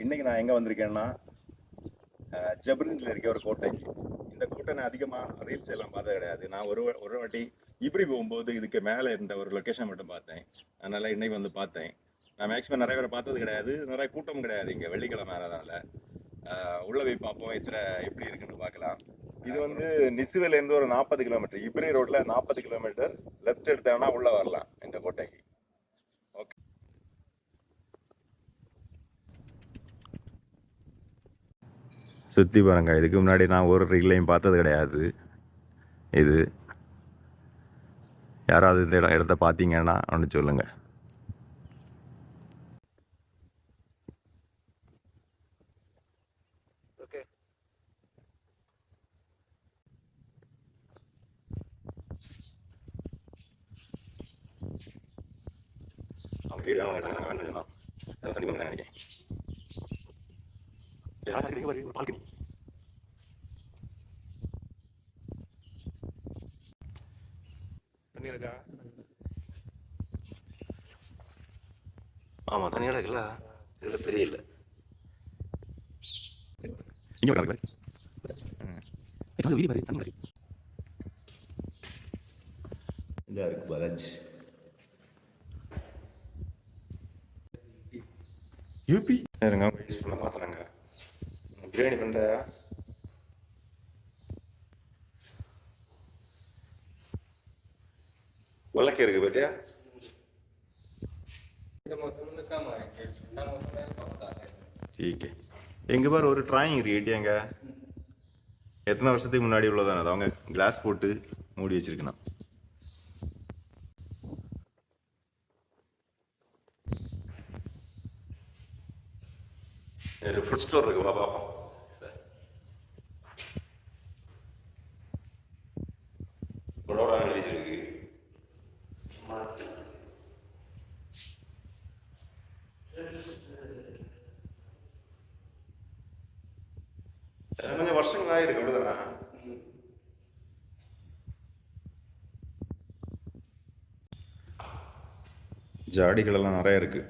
இன்னைக்கு நான் எங்கே வந்திருக்கேன்னா ஜப்ரின்ல இருக்க ஒரு கோட்டைக்கு. இந்த கோட்டை நான் அதிகமாக ரீல்ஸ் எல்லாம் பார்த்தது கிடையாது. நான் ஒரு வாட்டி இப்படி போகும்போது இதுக்கு மேலே இருந்த ஒரு லொக்கேஷன் மட்டும் பார்த்தேன். அதனால இன்னைக்கு வந்து பார்த்தேன். நான் மேக்ஸிமம் நிறைய பேரை பார்த்தது கிடையாது, நிறைய கூட்டம் கிடையாது இங்கே வெள்ளிக்கிழமை அதனால. உள்ள போய் பார்ப்போம் எப்படி இருக்குன்னு பார்க்கலாம். இது வந்து நிசுவிலேருந்து ஒரு 40 கிலோமீட்டர், இப்ரி ரோட்ல 40 கிலோமீட்டர் லெஃப்ட் எடுத்தோம்னா உள்ள வரலாம் இந்த கோட்டைக்கு. ஓகே, சுற்றி பாருங்க. இதுக்கு முன்னாடி நான் ஒரு ரீல்லையும் பார்த்தது கிடையாது. இது யாராவது இந்த இடத்த பார்த்தீங்கன்னா ஒன்று சொல்லுங்க. ஆமா, தண்ணி இருக்குல்ல, இதுல தெரியல. இங்க ஒரு வீதி பாரு, தண்ணி இதா இருக்கு பாலாஜ். யூபி இருங்க, யூஸ் பண்ண பார்த்துறாங்க. பிரியாணி பண்ணுற வழக்கு இருக்கு பார்த்தியா. ठीक है. எங்க பாரு ஒரு ட்ராயிங் இருக்கு எங்க, எத்தனை வருஷத்துக்கு முன்னாடி உள்ளதானே அது. அவங்க கிளாஸ் போட்டு மூடி வச்சிருக்கணும். ஒரு ஃபுட் ஸ்டோர் இருக்கு, பாப்பா. எழுதிருக்கு. கொஞ்சம் வருஷங்கள் ஆயிருக்கு அப்படிதானா. ஜாடிகள் எல்லாம் நிறைய இருக்கு.